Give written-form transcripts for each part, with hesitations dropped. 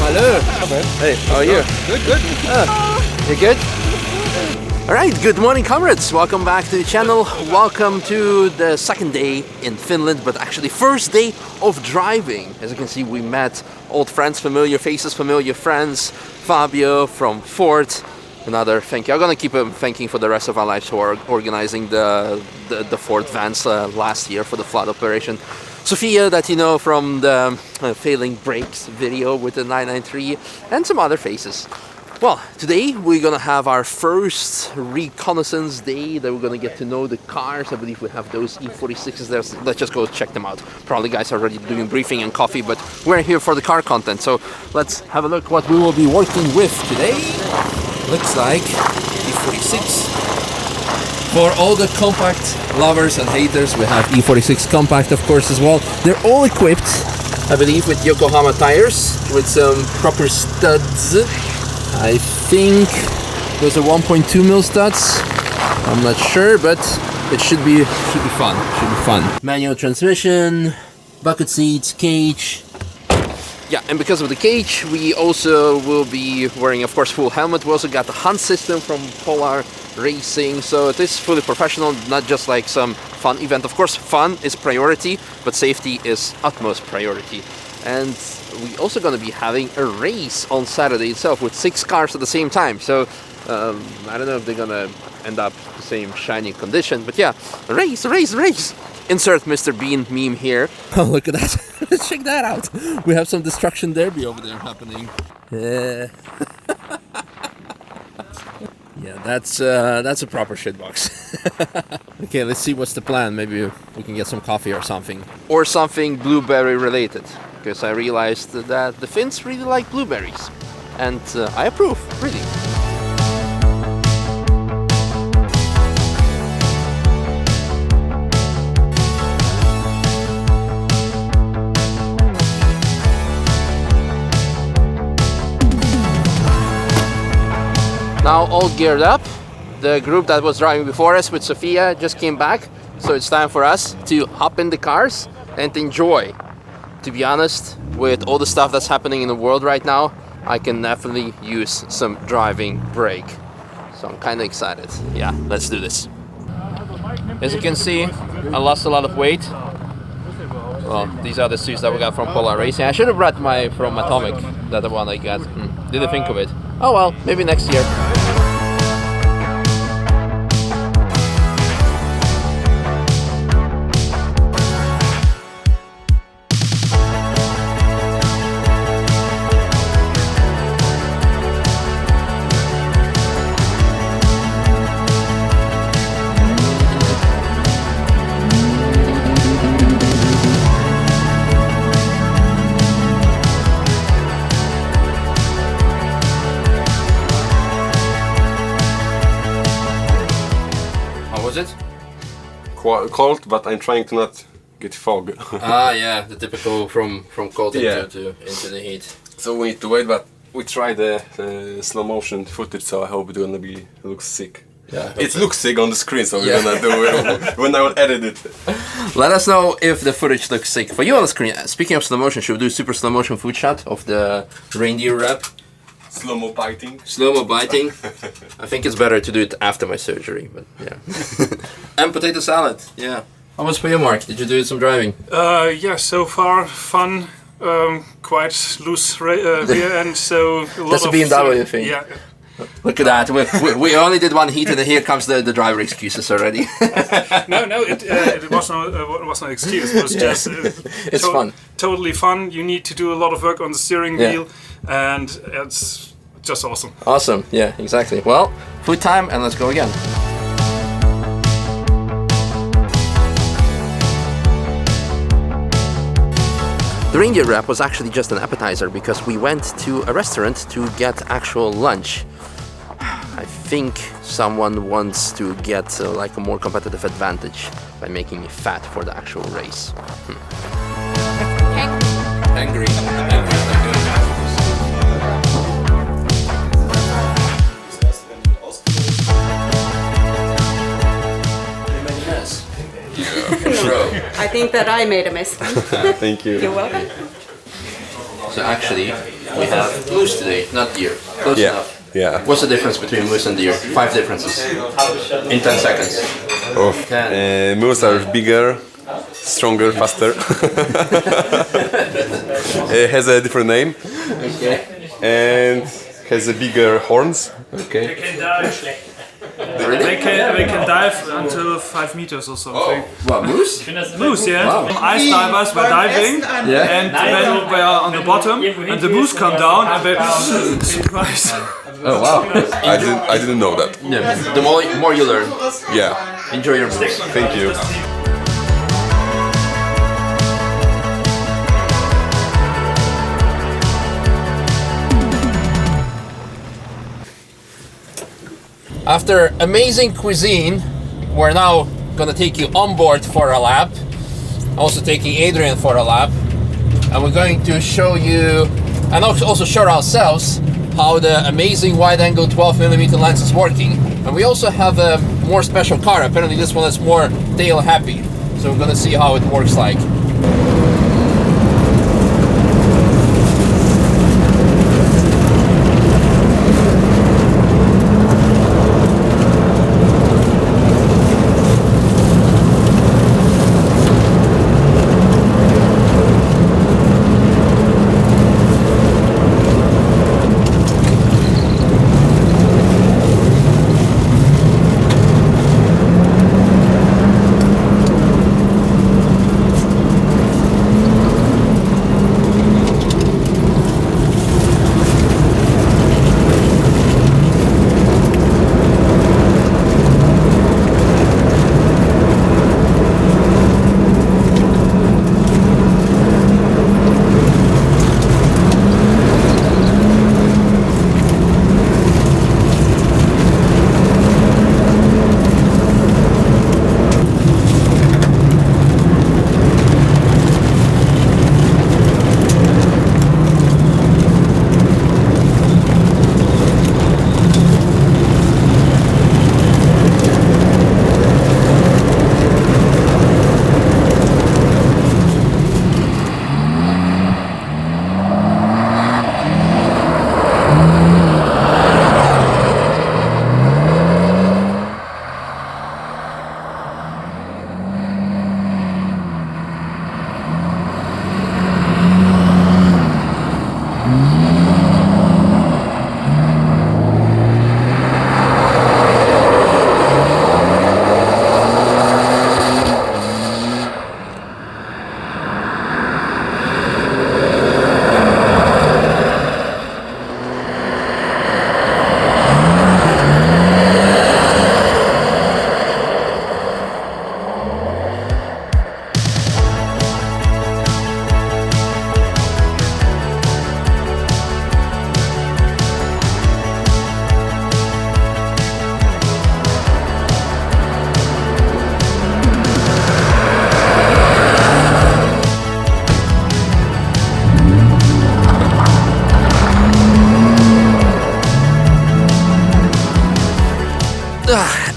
Hello. Hey, how are you? Good. You good? Alright, good morning comrades. Welcome back to the channel. Welcome to the second day in Finland, but actually first day of driving. As you can see, we met old friends, familiar faces, familiar friends. Fabio from Ford. Another thank you. I'm gonna keep thanking for the rest of our lives for organizing the Ford vans last year for the flood operation. Sophia, that you know from the failing brakes video with the 993, and some other faces. Well, today we're gonna have our first reconnaissance day that we're gonna get to know the cars. I believe we have those E46s there. So let's just go check them out. Probably guys are already doing briefing and coffee, but we're here for the car content. So let's have a look what we will be working with today. Looks like E46. For all the compact lovers and haters, we have E46 compact, of course, as well. They're all equipped, I believe, with Yokohama tires, with some proper studs. I think those are 1.2 mil studs. I'm not sure, but it should be fun. Manual transmission, bucket seats, cage. Yeah, and because of the cage, we also will be wearing, of course, full helmet. We also got the hunt system from Polar Racing, so it is fully professional, not just like some fun event. Of course, fun is priority, but safety is utmost priority. And we also going to be having a race on Saturday itself with 6 cars at the same time. So I don't know if they're gonna end up the same shiny condition, but yeah, race. Insert Mr. Bean meme here. Oh, look at that. Check that out. We have some destruction derby over there happening. Yeah, that's a proper shitbox. Okay, let's see what's the plan. Maybe we can get some coffee or something. Or something blueberry related. Because I realized that the Finns really like blueberries. And I approve, really. Now all geared up. The group that was driving before us with Sophia just came back. So it's time for us to hop in the cars and enjoy. To be honest, with all the stuff that's happening in the world right now, I can definitely use some driving break. So I'm kind of excited. Yeah, let's do this. As you can see, I lost a lot of weight. Well, these are the suits that we got from Polar Racing. I should have brought my from Atomic, that one I got. Didn't think of it. Oh well, maybe next year. Was it? Cold, but I'm trying to not get fog. Yeah, the typical from cold into the heat. So we need to wait, but we tried the slow motion footage, so I hope it's gonna look sick. Yeah, it looks sick on the screen, so we're gonna do it when I will edit it. Let us know if the footage looks sick for you on the screen. Speaking of slow motion, should we do super slow motion food shot of the Reindeer Wrap? Slow-mo biting. Slow-mo biting. I think it's better to do it after my surgery, but yeah. And potato salad, yeah. How was for you, Mark? Did you do some driving? Yeah, so far fun, quite loose rear end, so a lot That's a BMW thing. Yeah. Look at that. We only did one heat, and here comes the driver excuses already. No, it was no excuse. It was just it's fun. Totally fun. You need to do a lot of work on the steering wheel, and it's just awesome. Awesome. Yeah, exactly. Well, food time, and let's go again. The Reindeer Wrap was actually just an appetizer because we went to a restaurant to get actual lunch. I think someone wants to get like a more competitive advantage by making me fat for the actual race. Angry. I think that I made a mess. Thank you. You're welcome. So actually, we have moose today, not deer. Close enough. Yeah. What's the difference between moose and deer? 5 differences. In 10 seconds. Moose are bigger, stronger, faster. It has a different name. Okay. And has a bigger horns. Okay. They can dive until 5 meters or something. What, moose? Moose, yeah. Wow. Ice divers were diving, Yeah. and then we are on the bottom, and the moose come down, and they surprise. Oh wow. I didn't know that. Yeah. The more you learn. Yeah. Enjoy your moose. Thank you. After amazing cuisine, we're now gonna take you on board for a lap. Also taking Adrian for a lap. And we're going to show you, and also show ourselves, how the amazing wide-angle 12mm lens is working. And we also have a more special car. Apparently this one is more tail happy. So we're gonna see how it works like.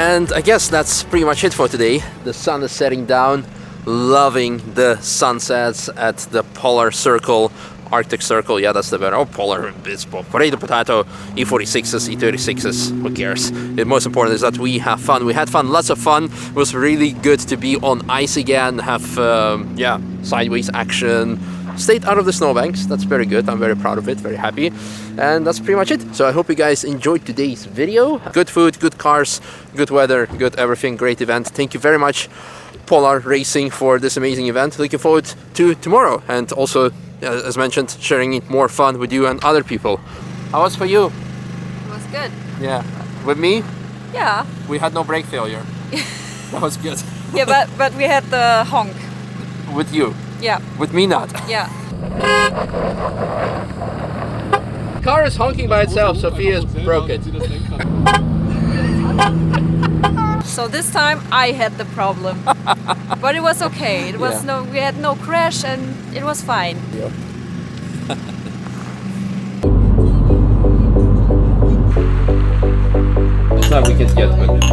And I guess that's pretty much it for today. The sun is setting down, loving the sunsets at the polar circle, Arctic circle, yeah, that's the better. Oh, polar, it's potato, potato, E46s, E36s, who cares? The most important is that we have fun. We had fun, lots of fun. It was really good to be on ice again, have, yeah, sideways action. Stayed out of the snowbanks, that's very good. I'm very proud of it, very happy. And that's pretty much it. So I hope you guys enjoyed today's video. Good food, good cars, good weather, good everything, great event. Thank you very much, Polar Racing, for this amazing event. Looking forward to tomorrow, and also, as mentioned, sharing it more fun with you and other people. How was for you? It was good. Yeah. With me, Yeah. we had no brake failure. That was good. Yeah, but we had the honk. With you. Yeah. With me not. Yeah. Car is honking by itself, Sophia's broke it. So this time I had the problem. But it was okay. It was we had no crash and it was fine. Yeah. It's not we can get, but